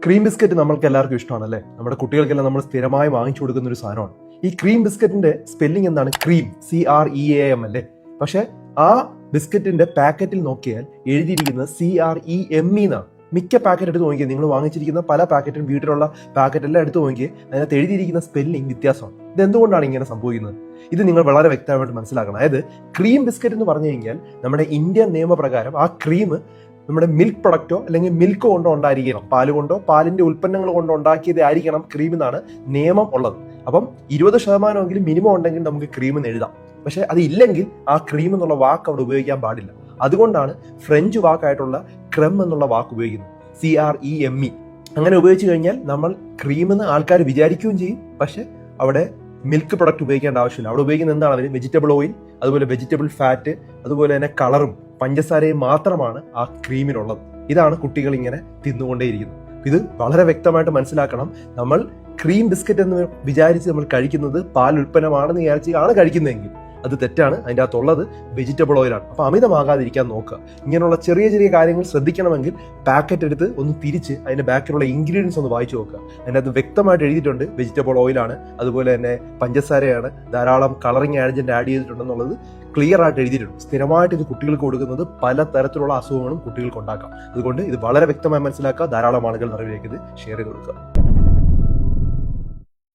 Cream biscuit നമ്മൾക്ക് എല്ലാവർക്കും ഇഷ്ടമാണല്ലേ. നമ്മുടെ കുട്ടികൾക്കെല്ലാം നമ്മൾ സ്ഥിരമായി വാങ്ങിച്ചു കൊടുക്കുന്ന ഒരു സാധനമാണ്. ഈ ക്രീം ബിസ്ക്കറ്റിന്റെ സ്പെല്ലിംഗ് എന്താണ്? ക്രീം, CREAM അല്ലേ. പക്ഷെ ആ ബിസ്ക്കറ്റിന്റെ പാക്കറ്റിൽ നോക്കിയാൽ എഴുതിയിരിക്കുന്നത് CREME എന്നാണ്. മിക്ക പാക്കറ്റ് എടുത്ത് നോക്കിയാൽ, നിങ്ങൾ വാങ്ങിച്ചിരിക്കുന്ന പല പാക്കറ്റും, വീട്ടിലുള്ള പാക്കറ്റ് എല്ലാം എടുത്ത് നോക്കിയാൽ അതിനകത്ത് എഴുതിയിരിക്കുന്ന സ്പെല്ലിംഗ് വ്യത്യാസമാണ്. ഇത് എന്തുകൊണ്ടാണ് ഇങ്ങനെ സംഭവിക്കുന്നത്? ഇത് നിങ്ങൾ വളരെ വ്യക്തമായിട്ട് മനസ്സിലാക്കണം. അതായത് ക്രീം ബിസ്ക്കറ്റ് എന്ന് പറഞ്ഞു കഴിഞ്ഞാൽ നമ്മുടെ ഇന്ത്യൻ നിയമപ്രകാരം ആ ക്രീം നമ്മുടെ മിൽക്ക് പ്രൊഡക്റ്റോ അല്ലെങ്കിൽ മിൽക്ക് കൊണ്ടോ ഉണ്ടായിരിക്കണം, പാല് കൊണ്ടോ പാലിന്റെ ഉൽപ്പന്നങ്ങൾ കൊണ്ടോ ഉണ്ടാക്കിയത് ആയിരിക്കണം ക്രീം എന്നാണ് നിയമം ഉള്ളത്. അപ്പം 20% മിനിമം ഉണ്ടെങ്കിൽ നമുക്ക് ക്രീം എന്ന് എഴുതാം. പക്ഷെ അത് ഇല്ലെങ്കിൽ ആ ക്രീം എന്നുള്ള വാക്ക് അവിടെ ഉപയോഗിക്കാൻ പാടില്ല. അതുകൊണ്ടാണ് ഫ്രഞ്ച് വാക്കായിട്ടുള്ള ക്രെം എന്നുള്ള വാക്ക് ഉപയോഗിക്കുന്നത്, CREME. അങ്ങനെ ഉപയോഗിച്ച് കഴിഞ്ഞാൽ നമ്മൾ ക്രീം എന്ന് ആൾക്കാർ വിചാരിക്കുകയും ചെയ്യും. പക്ഷെ അവിടെ മിൽക്ക് പ്രൊഡക്റ്റ് ഉപയോഗിക്കേണ്ട ആവശ്യമില്ല. അവിടെ ഉപയോഗിക്കുന്നത് എന്താണ്? അവർ വെജിറ്റബിൾ ഓയിൽ, അതുപോലെ വെജിറ്റബിൾ ഫാറ്റ്, അതുപോലെ തന്നെ കളറും പഞ്ചസാരയും മാത്രമാണ് ആ ക്രീമിനുള്ളത്. ഇതാണ് കുട്ടികൾ ഇങ്ങനെ തിന്നുകൊണ്ടേയിരിക്കുന്നത്. ഇത് വളരെ വ്യക്തമായിട്ട് മനസ്സിലാക്കണം. നമ്മൾ ക്രീം ബിസ്ക്കറ്റ് എന്ന് വിചാരിച്ച് നമ്മൾ കഴിക്കുന്നത് പാൽ ഉൽപ്പന്നമാണെന്ന് വിചാരിച്ചാണ് കഴിക്കുന്നതെങ്കിൽ അത് തെറ്റാണ്. അതിൻ്റെ അകത്തുള്ളത് വെജിറ്റബിൾ ഓയിലാണ്. അപ്പോൾ അമിതമാകാതിരിക്കാൻ നോക്കുക. ഇങ്ങനെയുള്ള ചെറിയ ചെറിയ കാര്യങ്ങൾ ശ്രദ്ധിക്കണമെങ്കിൽ പാക്കറ്റ് എടുത്ത് ഒന്ന് തിരിച്ച് അതിൻ്റെ ബാക്കിലുള്ള ഇൻഗ്രീഡിയൻസ് ഒന്ന് വായിച്ചു നോക്കുക. അതിൻ്റെ അകത്ത് വ്യക്തമായിട്ട് എഴുതിയിട്ടുണ്ട് വെജിറ്റബിൾ ഓയിലാണ്, അതുപോലെ തന്നെ പഞ്ചസാരയാണ്, ധാരാളം കളറിങ് ഏജന്റ് ആഡ് ചെയ്തിട്ടുണ്ടെന്നുള്ളത് ക്ലിയർ ആയിട്ട് എഴുതിയിട്ടുണ്ട്. സ്ഥിരമായിട്ട് ഇത് കുട്ടികൾക്ക് കൊടുക്കുന്നത് പല തരത്തിലുള്ള അസുഖങ്ങളും കുട്ടികൾക്ക് ഉണ്ടാക്കാം. അതുകൊണ്ട് ഇത് വളരെ വ്യക്തമായി മനസ്സിലാക്കുക. ധാരാളം ആളുകൾ അറിവിലേക്ക് ഇത് ഷെയർ ചെയ്ത് കൊടുക്കുക.